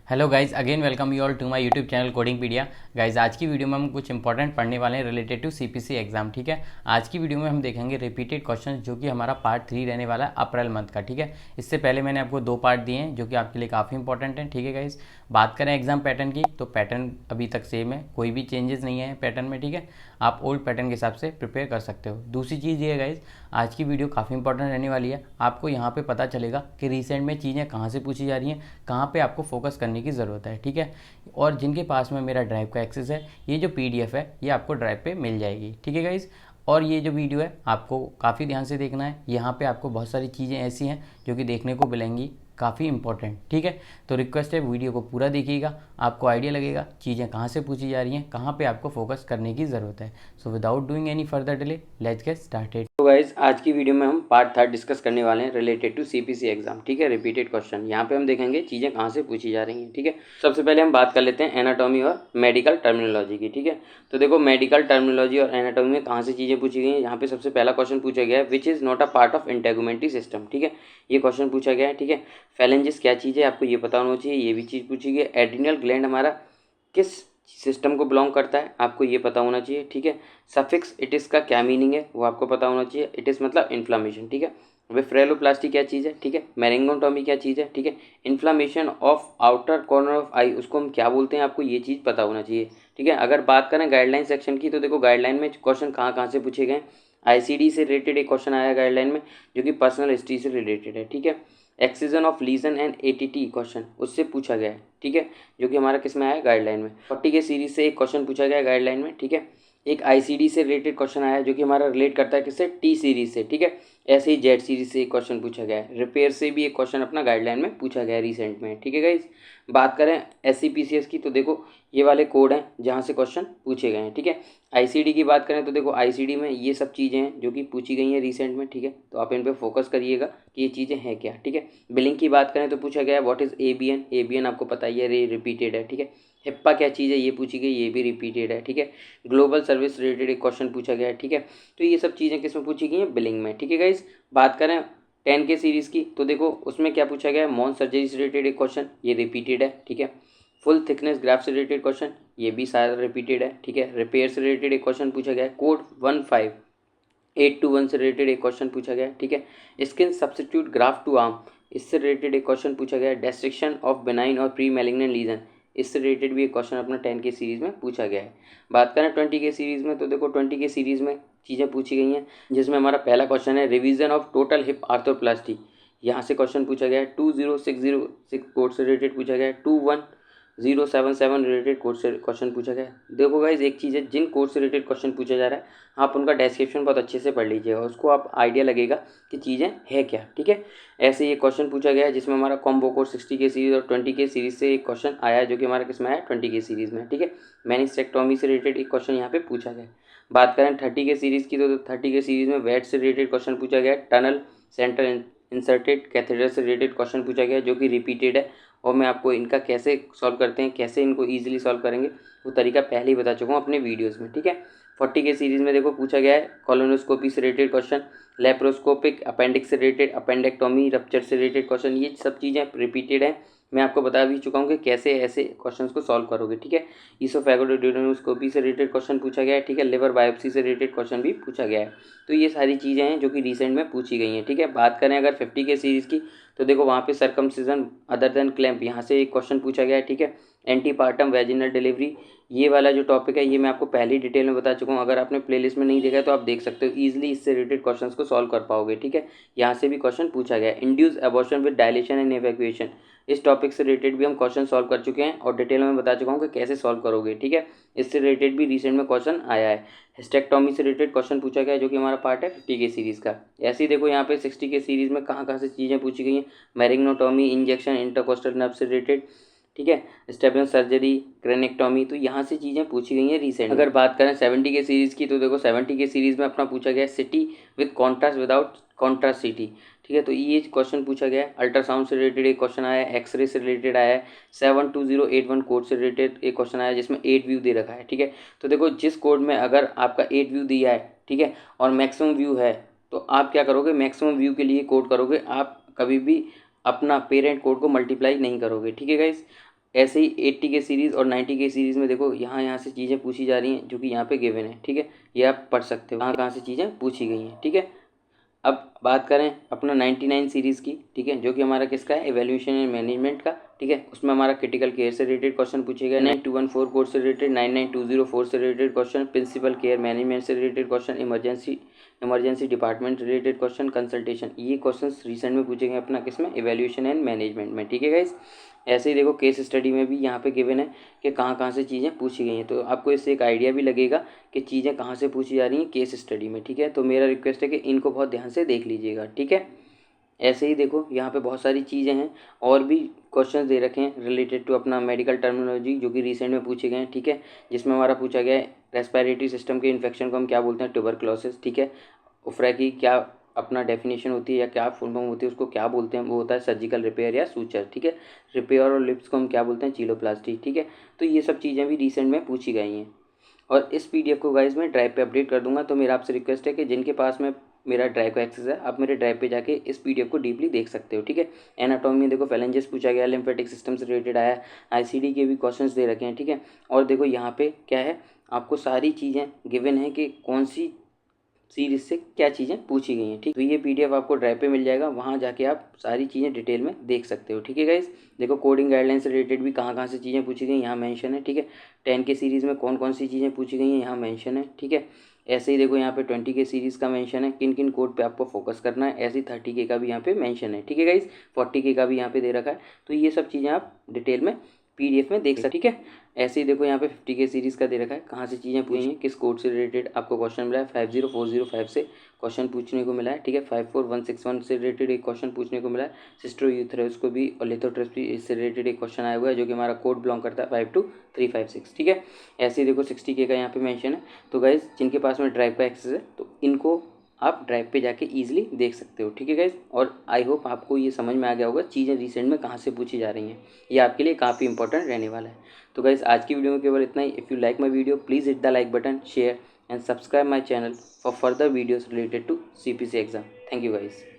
Hello guys, again welcome you all to my YouTube channel Codingpedia. Guys आज की video में हम कुछ इंपॉर्टेंट पढ़ने वाले हैं रिलेटेड टू सीपीसी एग्जाम। ठीक है, आज की वीडियो में हम देखेंगे रिपीटेड क्वेश्चन जो कि हमारा पार्ट 3 रहने वाला है अप्रैल मंथ का। ठीक है, इससे पहले मैंने आपको 2 पार्ट दिए हैं जो कि आपके लिए काफ़ी इंपॉर्टेंट हैं। ठीक है गाइज, बात करें एग्जाम पैटर्न की तो पैटर्न अभी तक सेम है, कोई भी चेंजेस नहीं है पैटर्न में। ठीक है, आप ओल्ड पैटर्न के हिसाब से प्रिपेयर कर सकते हो। दूसरी चीज़ ये है गाइज, आज की वीडियो काफ़ी इंपॉर्टेंट रहने वाली है। आपको यहाँ पे पता चलेगा कि रिसेंट में चीज़ें कहाँ से पूछी जा रही हैं, कहाँ पे आपको फोकस करने की ज़रूरत है। ठीक है, और जिनके पास में मेरा ड्राइव का एक्सेस है, ये जो पीडीएफ है ये आपको ड्राइव पे मिल जाएगी। ठीक है गाइज, और ये जो वीडियो है आपको काफ़ी ध्यान से देखना है। यहाँ पे आपको बहुत सारी चीज़ें ऐसी हैं जो कि देखने को मिलेंगी काफ़ी इंपॉर्टेंट। ठीक है, तो रिक्वेस्ट है वीडियो को पूरा देखिएगा, आपको आइडिया लगेगा चीज़ें कहाँ से पूछी जा रही हैं, कहाँ पे आपको फोकस करने की ज़रूरत है। So without doing any further delay let's get started. तो गाइज आज की वीडियो में हम पार्ट 3 डिस्कस करने वाले हैं रिलेटेड टू सीपीसी एग्जाम। ठीक है, रिपीटेड क्वेश्चन यहाँ पे हम देखेंगे चीज़ें कहाँ से पूछी जा रही हैं। ठीक है, सबसे पहले हम बात कर लेते हैं एनाटॉमी और मेडिकल टर्मिनोलॉजी की। ठीक है, तो देखो मेडिकल टर्मिनोलॉजी और एनाटॉमी में कहाँ से चीज़ें पूछी गई हैं। यहाँ पे सबसे पहला क्वेश्चन पूछा गया है which is not a part of integumentary system. ठीक है, ये क्वेश्चन पूछा गया है। ठीक है, फैलेंजिस क्या चीज़ है आपको ये पता होना चाहिए, ये भी चीज़ पूछी गई है। एड्रिनल ग्लैंड हमारा किस सिस्टम को बिलोंग करता है आपको ये पता होना चाहिए। ठीक है, सफिक्स इटिस का क्या मीनिंग है वो आपको पता होना चाहिए। इटिस मतलब इन्फ्लामेशन। ठीक है, वेफ्रेलोप्लास्टी क्या चीज़ है। ठीक है, मेरिंगोटॉमी क्या चीज़ है। ठीक है, inflammation of outer corner of eye उसको हम क्या बोलते हैं आपको ये चीज़ पता होना चाहिए। ठीक है, अगर बात करें गाइडलाइन सेक्शन की तो देखो गाइडलाइन में क्वेश्चन कहाँ कहाँ से पूछे गए। आईसीडी से रिलेटेड एक क्वेश्चन आया गाइडलाइन में जो कि पर्सनल हिस्ट्री से रिलेटेड है। ठीक है, excision of legion and ATT question उससे पूछा गया है। ठीक है, जो कि हमारा किस में आया गाइडलाइन में। 40 के सीरीज से एक क्वेश्चन पूछा गया है गाइडलाइन में। ठीक है, एक आईसीडी से रिलेटेड क्वेश्चन आया है जो कि हमारा रिलेट करता है किससे, टी सीरीज से। ठीक है, ऐसे ही जेड सीरीज से एक क्वेश्चन पूछा गया है। रिपेयर से भी एक क्वेश्चन अपना गाइडलाइन में पूछा गया है रिसेंट में। ठीक है गाइज, बात करें एससीपीसीएस की तो देखो ये वाले कोड हैं जहाँ से क्वेश्चन पूछे गए हैं। ठीक है, आईसीडी की बात करें तो देखो आईसीडी में ये सब चीज़ें हैं जो कि पूछी गई हैं रिसेंट में। ठीक है, तो आप इन पे फोकस करिएगा कि ये चीज़ें हैं क्या। ठीक है, बिलिंग की बात करें तो पूछा गया है व्हाट इज़ एबीएन। एबीएन आपको पता ही है, रे रिपीटेड है। ठीक है, हिप्पा क्या चीज़ है ये पूछी गई, ये भी रिपीटेड है। ठीक है, ग्लोबल सर्विस रिलेटेड एक क्वेश्चन पूछा गया है। ठीक है, तो ये सब चीज़ें किस में पूछी गई हैं, बिलिंग में। ठीक है गाइज, बात करें 10 के सीरीज़ की तो देखो उसमें क्या पूछा गया है, मॉन सर्जरी से रिलेटेड एक क्वेश्चन, ये रिपीटेड है। ठीक है, फुल थिकनेस ग्राफ से रिलेटेड क्वेश्चन, ये भी सारा रिपीटेड है। ठीक है, रिपेयर से रिलेटेड एक क्वेश्चन पूछा गया है। कोड 15821 से रिलेटेड एक क्वेश्चन पूछा गया है। ठीक है, skin substitute graph to arm इससे रिलेटेड एक क्वेश्चन पूछा गया है। डिस्ट्रिक्शन ऑफ बेनाइन और प्री मैलिग्नेंट लीजन इससे रिलेटेड भी एक क्वेश्चन अपना 10 के सीरीज़ में पूछा गया है। बात करें 20 के सीरीज़ में तो देखो 20 के सीरीज़ में चीज़ें पूछी गई हैं जिसमें हमारा पहला क्वेश्चन है revision of total hip arthroplasty. यहाँ से क्वेश्चन पूछा गया है। 2060 कोड से रिलेटेड पूछा गया है। 21077 रिलेटेड कोड से क्वेश्चन पूछा गया है। देखो गाइज एक चीज़ है, जिन कोड से रिलेटेड क्वेश्चन पूछा जा रहा है आप उनका डिस्क्रिप्शन बहुत अच्छे से पढ़ लीजिएगा, उसको आप आइडिया लगेगा कि चीज़ें है क्या। ठीक है, ऐसे ये क्वेश्चन पूछा गया है जिसमें हमारा कॉम्बो कोड 60 के सीरीज़ और 20 के सीरीज़ से एक क्वेश्चन आया है जो कि हमारा किसमें आया है, 20 के सीरीज़ में। ठीक है, मैनिस्टेक्टोमी से रिलेटेड एक क्वेश्चन यहाँ पे पूछा गया है। बात करें 30 के सीरीज़ की तो 30 के सीरीज़ में वेट से रिलेटेड क्वेश्चन पूछा गया है। टनल सेंट्रल इंसर्टेड कैथेटर से रिलेटेड क्वेश्चन पूछा गया है जो कि रिपीटेड है, और मैं आपको इनका कैसे सॉल्व करते हैं, कैसे इनको ईजिली सॉल्व करेंगे वो तरीका पहले ही बता चुका हूँ अपने वीडियोज़ में। ठीक है, 40 के सीरीज़ में देखो पूछा गया है कॉलोनोस्कोपी से रिलेटेड क्वेश्चन, लेप्रोस्कोपिक अपेंडिक्स से रिलेटेड, अपेंडेक्टोमी रप्चर से रिलेटेड क्वेश्चन, ये सब चीज़ें रिपीटेड हैं। मैं आपको बता भी चुका हूँ कि कैसे ऐसे क्वेश्चंस को सॉल्व करोगे। ठीक है, ईसोफेगोडोस्कोपी से रिलेटेड क्वेश्चन पूछा गया है। ठीक है, लिवर बायोप्सी से रिलेटेड क्वेश्चन भी पूछा गया है। तो ये सारी चीज़ें हैं जो कि रिसेंट में पूछी गई हैं। ठीक है, बात करें अगर 50 के सीरीज़ की तो देखो वहाँ पे सर्कमसिजन अदर देन क्लैंप यहाँ से एक क्वेश्चन पूछा गया है। ठीक है, एंटीपार्टम वेजिनल डिलीवरी ये वाला जो टॉपिक है ये मैं आपको पहले ही डिटेल में बता चुका हूँ। अगर आपने प्लेलिस्ट में नहीं देखा है तो आप देख सकते हो, ईजिली इससे रिलेटेड क्वेश्चंस को सॉल्व कर पाओगे। ठीक है, यहाँ से भी क्वेश्चन पूछा गया है। Induce abortion with dilation and evacuation इस टॉपिक से रिलेटेड भी हम क्वेश्चन सॉल्व कर चुके हैं और डिटेल में बता चुका हूँ कि कैसे सॉल्व करोगे। ठीक है, इससे रिलेटेड भी रिसेंट में क्वेश्चन आया है। हिस्टेक्टोमी से रिलेटेड क्वेश्चन पूछा गया है जो कि हमारा पार्ट है 50 के सीरीज़ का। ऐसे ही देखो यहाँ पे 60 के सीरीज़ में कहाँ कहाँ से चीज़ें पूछी गई हैं, मैरिग्नोटोमी, इंजेक्शन, इंटरकोस्टल नर्व से रिलेटेड। ठीक है, स्टेपन सर्जरी, क्रेनेक्टोमी, तो यहाँ से चीज़ें पूछी गई हैं रिसेंट। अगर बात करें 70 के सीरीज़ की तो देखो 70 के सीरीज़ में अपना पूछा गया है city with contrast without contrast city. ठीक है, तो ये क्वेश्चन पूछा गया है। अल्ट्रासाउंड से रिलेटेड एक क्वेश्चन आया है, एक्सरे से रिलेटेड आया है। 72081 कोड से रिलेटेड एक क्वेश्चन आया है जिसमें 8 व्यू दे रखा है। ठीक है, तो देखो जिस कोड में अगर आपका 8 व्यू दिया है, ठीक है, और मैक्सिमम व्यू है तो आप क्या करोगे, मैक्सिमम व्यू के लिए कोड करोगे, आप कभी भी अपना पेरेंट कोड को मल्टीप्लाई नहीं करोगे। ठीक है गाइस, ऐसे ही 80 के सीरीज़ और 90 के सीरीज़ में देखो यहाँ से चीज़ें पूछी जा रही हैं जो कि यहाँ पे गिवन है, ठीक है। ये आप पढ़ सकते हो कहाँ से चीज़ें पूछी गई हैं, ठीक है। अब बात करें अपना 99 सीरीज़ की, ठीक है, जो कि हमारा किसका है, एवेल्यूशन एंड मैनेजमेंट का, ठीक है। उसमें हमारा क्रिटिकल केयर से रिलेटेड क्वेश्चन पूछे गए, 9214 कोर्स से रिलेटेड, 99204 से related question, principal care management से related question, emergency department related question, consultation, ये क्वेश्चन रिसेंट में पूछे गए अपना किसमें, एवेल्यूशन एंड मैनेजमेंट में, ठीक है गाइस। ऐसे ही देखो केस स्टडी में भी यहाँ पे गिवन है कि कहाँ से चीज़ें पूछी गई हैं, तो आपको इससे एक आइडिया भी लगेगा कि चीज़ें कहाँ से पूछी जा रही हैं केस स्टडी में, ठीक है। तो मेरा रिक्वेस्ट है कि इनको बहुत ध्यान से देख लीजिएगा, ठीक है। ऐसे ही देखो यहाँ पे बहुत सारी चीज़ें हैं और भी क्वेश्चन दे रखे हैं रिलेटेड टू अपना मेडिकल टर्मिनोलॉजी जो कि रिसेंट में पूछे गए हैं, ठीक है। जिसमें हमारा पूछा गया है रेस्पिरेटरी सिस्टम के इन्फेक्शन को हम क्या बोलते हैं, ट्यूबरक्लोसिस, ठीक है। उफरा की क्या अपना डेफिनेशन होती है या क्या फुल फॉर्म होती है, उसको क्या बोलते हैं, वो होता है सर्जिकल रिपेयर या सूचर, ठीक है। रिपेयर और लिप्स को हम क्या बोलते हैं, चीलोप्लास्टी, ठीक है। तो ये सब चीज़ें भी रिसेंट में पूछी गई हैं और इस पीडीएफ को गाइज मैं ड्राइव पे अपडेट कर दूंगा। तो मेरा आपसे रिक्वेस्ट है कि जिनके पास में मेरा ड्राइव का एक्सेस है, आप मेरे ड्राइव पे जाके इस पीडीएफ को डीपली देख सकते हो, ठीक है। एनाटॉमी में देखो फेलेंजेस पूछा गया, लिम्फेटिक सिस्टम से रिलेटेड आया, आईसीडी के भी क्वेश्चंस दे रखे हैं, ठीक है। और देखो यहाँ पे क्या है, आपको सारी चीज़ें गिवन है कि कौन सी सीरीज से क्या चीज़ें पूछी गई हैं, ठीक। तो ये पीडीएफ आपको ड्राइव पे मिल जाएगा, वहाँ जाके आप सारी चीज़ें डिटेल में देख सकते हो, ठीक है गाइस। देखो कोडिंग गाइडलाइन से रिलेटेड भी कहाँ से चीज़ें पूछी गई यहाँ मेंशन है, ठीक है। 10 के सीरीज़ में कौन सी चीज़ें पूछी गई हैं यहाँ मेंशन है, ठीक है। ऐसे ही देखो यहाँ पे 20 के सीरीज़ का मेंशन है, किन किन कोड पे आपको फोकस करना है। ऐसे ही 30 के का भी यहाँ पे मेंशन है, ठीक है गाइस। 40 के का भी यहाँ पे दे रखा है। तो ये सब चीज़ें आप डिटेल में पीडीएफ में देख सकते, ठीक है। ऐसे ही देखो यहाँ पे 50 के सीरीज़ का दे रखा है, कहाँ से चीज़ें पूछी हैं, किस कोड से रिलेटेड आपको क्वेश्चन मिला है। 50405 से क्वेश्चन पूछने को मिला है, ठीक है। 54161 से रिलेटेड एक क्वेश्चन पूछने को मिला है। सिस्टो यूथेरस को भी और लिथोट्रिप्सी से रिलेटेड एक क्वेश्चन आया हुआ है जो कि हमारा कोड बिलोंग करता है 52356, ठीक है। ऐसे ही देखो 60 के का यहाँ पे मेंशन है। तो गाइज जिनके पास में ड्राइव का एक्सेस है तो इनको आप ड्राइव पे जाके इजीली देख सकते हो, ठीक है गाइज। और आई होप आपको ये समझ में आ गया होगा चीज़ें रिसेंट में कहाँ से पूछी जा रही हैं, ये आपके लिए काफ़ी इंपॉर्टेंट रहने वाला है। तो गाइज आज की वीडियो में केवल इतना ही। If you like my video please hit the like button, share and subscribe my channel for further videos related to CPC exam. Thank you guys.